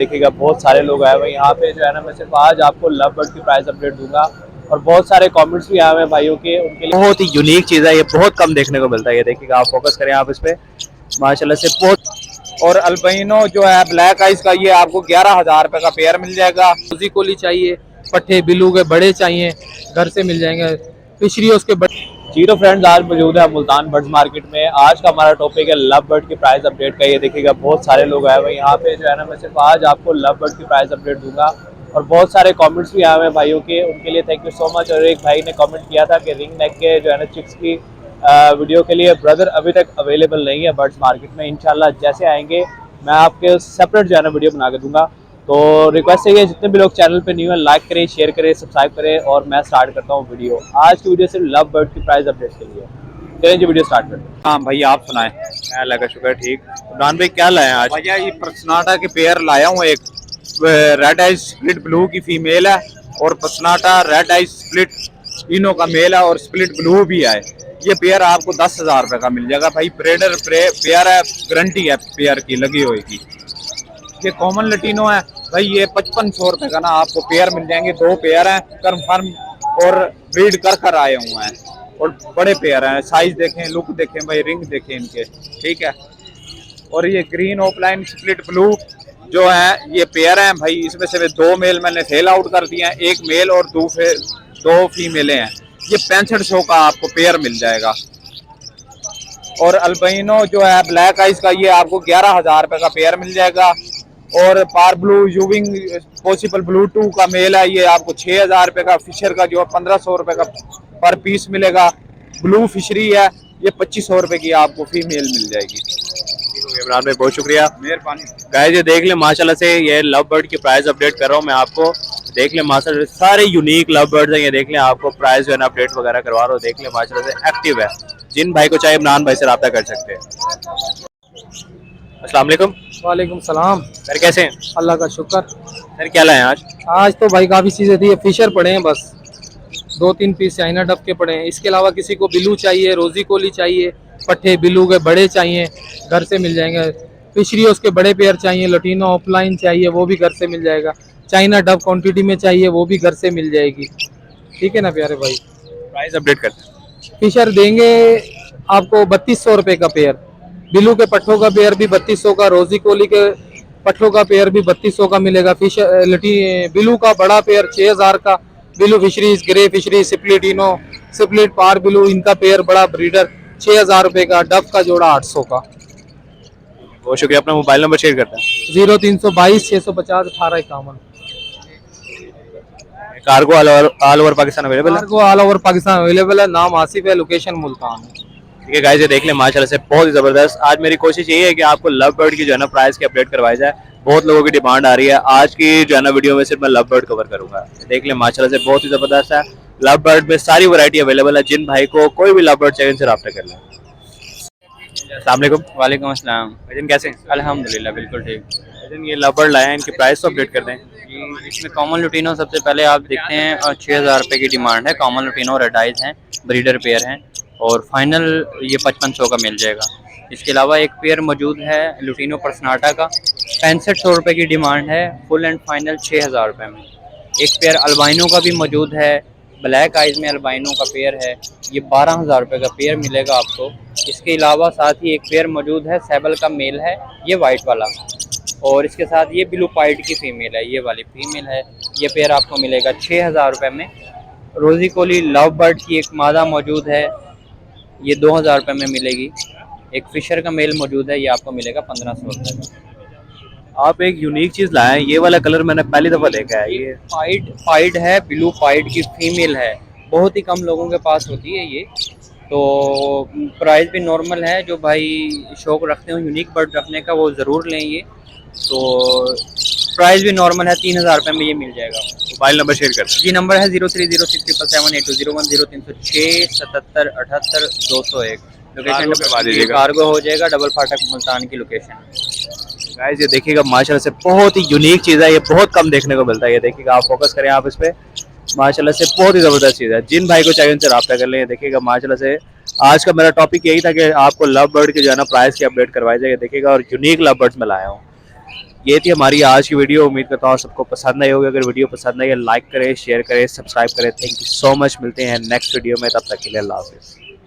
देखिएगा बहुत सारे लोग आए हुए हैं यहाँ पे जो है ना। मैं सिर्फ आज आपको लव बर्ड की प्राइस अपडेट दूंगा और बहुत सारे कमेंट्स भी आए हुए हैं भाइयों के, उनके लिए बहुत ही यूनिक चीज़ है, ये बहुत कम देखने को मिलता है। ये देखिएगा, आप फोकस करें आप इस पे, माशाल्लाह से बहुत। और अल्बाइनो जो है ब्लैक आइस का, ये आपको 11,000 रुपये का पेयर मिल जाएगा। रोजी कोली चाहिए, पट्टे बिल्लू के बड़े चाहिए, घर से मिल जाएंगे। फिशरी उसके बड़े। जी तो फ्रेंड्स, आज मौजूद है मुल्तान बर्ड्स मार्केट में। आज का हमारा टॉपिक है लव बर्ड की प्राइस अपडेट का। ये देखिएगा बहुत सारे लोग आए हुए हैं यहाँ पे जो है ना। मैं सिर्फ आज आपको लव बर्ड की प्राइस अपडेट दूंगा और बहुत सारे कमेंट्स भी आए हुए हैं भाइयों के, उनके लिए थैंक यू सो मच। और एक भाई ने कमेंट किया था कि रिंग नेक के जो है ना चिक्स की वीडियो के लिए ब्रदर अभी तक अवेलेबल नहीं है बर्ड्स मार्केट में। इंशाल्लाह जैसे आएंगे मैं आपके सेपरेट जो है ना वीडियो बना के दूंगा। तो रिक्वेस्ट है जितने भी लोग चैनल पे न्यू है लाइक करें, शेयर करें, सब्सक्राइब करें और मैं स्टार्ट करता हूँ वीडियो। आज की वीडियो सिर्फ लव बर्ड की प्राइस अपडेट के लिए। चलिए जी वीडियो स्टार्ट करते हैं। हाँ भाई, आप सुनाएं। अल्लाह का शुक्र, ठीक। इमरान भाई क्या लाए हैं आज? भैया ये पसनाटा के पेयर लाया हूँ। एक रेड आइज स्प्लिट ब्लू की फीमेल है और पसनाटा रेड आइज स्प्लिट इनो का मेल है और स्प्लिट ब्लू भी है। ये पेयर आपको 10,000 रुपये का मिल जाएगा भाई। ब्रेडर पेयर है, गारंटी है पेयर की लगी हुई की। ये कॉमन लटीनो है भाई। ये 5500 रुपये का ना आपको पेयर मिल जाएंगे। 2 पेयर हैं कन्फर्म और ब्रीड कर आए हुए हैं और बड़े पेयर हैं। साइज देखें, लुक देखें भाई, रिंग देखें इनके, ठीक है। और ये ग्रीन ऑफलाइन स्प्लिट ब्लू जो है ये पेयर हैं भाई। इसमें से 2 मेल मैंने सेल आउट कर दिए हैं, 1 मेल और 2 फीमेलें हैं। ये 6500 का आपको पेयर मिल जाएगा। और अल्बाइनो जो है ब्लैक आइस का, ये आपको 11,000 रुपये का पेयर मिल जाएगा। और पार ब्लू यूविंग पॉसिबल ब्लू 2 का मेल है, ये आपको 6,000 रुपये का। फिशर का जो है 1500 रुपये का पर पीस मिलेगा। ब्लू फिशरी है, ये 2500 रुपये की आपको फीमेल मिल जाएगी। इमरान भाई बहुत शुक्रिया, मेहरबानी। गाइस ये देख लें माशाल्लाह से, ये लव बर्ड की प्राइस अपडेट कर रहा हूँ मैं आपको। देख लें माशाल्लाह से सारे यूनिक लव बर्ड्स हैं। ये देख लें, आपको प्राइस जो है ना अपडेट वगैरह करवा रहा हूँ। देख लें माशाल्लाह से एक्टिव है। जिन भाई को चाहिए इमरान भाई से रब्ता कर सकते हैं। अस्सलाम वालेकुम। वालेकुम सलाम। सर कैसे हैं? अल्लाह का शुक्र। सर क्या लाए हैं आज? आज तो भाई काफ़ी चीज़ें थी। फिशर पड़े हैं बस, 2-3 पीस चाइना डब के पड़े हैं। इसके अलावा किसी को बिल्लू चाहिए, रोजी कोली चाहिए, पट्टे बिल्लू के बड़े चाहिए, घर से मिल जाएंगे। फिशरी उसके बड़े पेयर चाहिए, लटीनो ऑफलाइन चाहिए, वो भी घर से मिल जाएगा। चाइना डब क्वांटिटी में चाहिए, वो भी घर से मिल जाएगी। ठीक है ना प्यारे भाई? प्राइस अपडेट करते हैं। फिशर देंगे आपको 3200 रुपये का पेयर। बिल्लू के पट्ठों का पेयर भी 3200 का, रोजी कोली के पट्ठों का पेयर भी 3200 का मिलेगा। बिल्लू का बड़ा पेयर 6000 का। बिल्लू फिशरीज, ग्रे फिशरी, सिप्लिटिनो, सिप्लिट पार बिल्लू, इनका पेयर बड़ा ब्रीडर 6000 रुपये का। डब का जोड़ा 800 का। बहुत शुक्रिया। अपना मोबाइल नंबर शेयर करते हैं। 0322 650 1851। Cargo all over Pakistan available है? Cargo all over Pakistan available है। नाम आसिफ है, लोकेशन मुल्तान है। ठीक है गाइस, ये देख लें माशाल्लाह से बहुत ही ज़बरदस्त। आज मेरी कोशिश यही है कि आपको लव बर्ड की जो है ना प्राइस की अपडेट करवाई जाए। बहुत लोगों की डिमांड आ रही है। आज की जो है ना वीडियो में सिर्फ मैं लव बर्ड कवर करूंगा। देख लें माशाल्लाह से बहुत ही ज़बरदस्त है। लव बर्ड में सारी वैरायटी अवेलेबल है। जिन भाई को कोई भी लव बर्ड चाहिए उनसे रब्ता कर लें। अस्सलाम वालेकुम। वालेकुम अस्सलाम। भाईजान कैसे हैं? अल्हम्दुलिल्लाह बिल्कुल ठीक। भाईजान ये लव बर्ड लाए हैं, इनकी प्राइस तो अपडेट कर दें। इसमें कॉमन लुटिनो सबसे पहले आप देखते हैं 6,000 रुपये की डिमांड है। कॉमन लुटिनो रेड आइज हैं, ब्रीडर पेयर हैं और फाइनल ये 5500 का मिल जाएगा। इसके अलावा एक पेयर मौजूद है लुटिनो पर्सनाटा का, 6500 रुपये की डिमांड है। फुल एंड फाइनल 6,000 रुपये में। एक पेयर अल्बाइनो का भी मौजूद है, ब्लैक आइज में अल्बाइनो का पेयर है, ये 12,000 रुपये का पेयर मिलेगा आपको। इसके अलावा साथ ही एक पेयर मौजूद है सैबल का मेल है, ये वाइट वाला, और इसके साथ ये ब्लू पाइट की फ़ीमेल है, ये वाली फ़ीमेल है। ये पेयर आपको मिलेगा 6,000 रुपये में। रोज़ी कोली लव बर्ड की एक मादा मौजूद है, ये 2,000 रुपये में मिलेगी। एक फिशर का मेल मौजूद है, ये आपको मिलेगा 1500 रुपये का। आप एक यूनिक चीज़ लाए हैं, ये वाला कलर मैंने पहली दफ़ा देखा है। ये पाइड है, ब्लू पाइड की फ़ीमेल है, बहुत ही कम लोगों के पास होती है ये। तो प्राइस भी नॉर्मल है। जो भाई शौक़ रखते हो यूनिक बर्ड रखने का वो ज़रूर लें ये। तो प्राइस भी नॉर्मल है, 3,000 रुपये में ये मिल जाएगा। मोबाइल नंबर शेयर कर दें। जी नंबर है 0306778201 0306 77 78 201। लोकेशन कार्गो हो जाएगा, डबल फाटक मुल्तान की लोकेशन। गाइस ये देखिएगा माशाल्लाह से बहुत ही यूनिक चीज़ है, ये बहुत कम देखने को मिलता है। ये देखिएगा, आप फोकस करें आप इस पे, माशाल्लाह से बहुत ही ज़बरदस्त चीज़ है। जिन भाई को चाहिए उनसे रब्ता कर लें। देखिएगा माशाल्लाह से आज का मेरा टॉपिक यही था कि आपको लव बर्ड की जो है ना प्राइस की अपडेट करवाई जाए। देखिएगा और यूनिक लव बर्ड्स में लाया हूँ। ये थी हमारी आज की वीडियो। उम्मीद करता हूँ सबको पसंद आई होगी। अगर वीडियो पसंद आई लाइक करें, शेयर करें, सब्सक्राइब करें। Thank you so much. मिलते हैं नेक्स्ट वीडियो में, तब तक के लिए अल्लाह हाफिज़।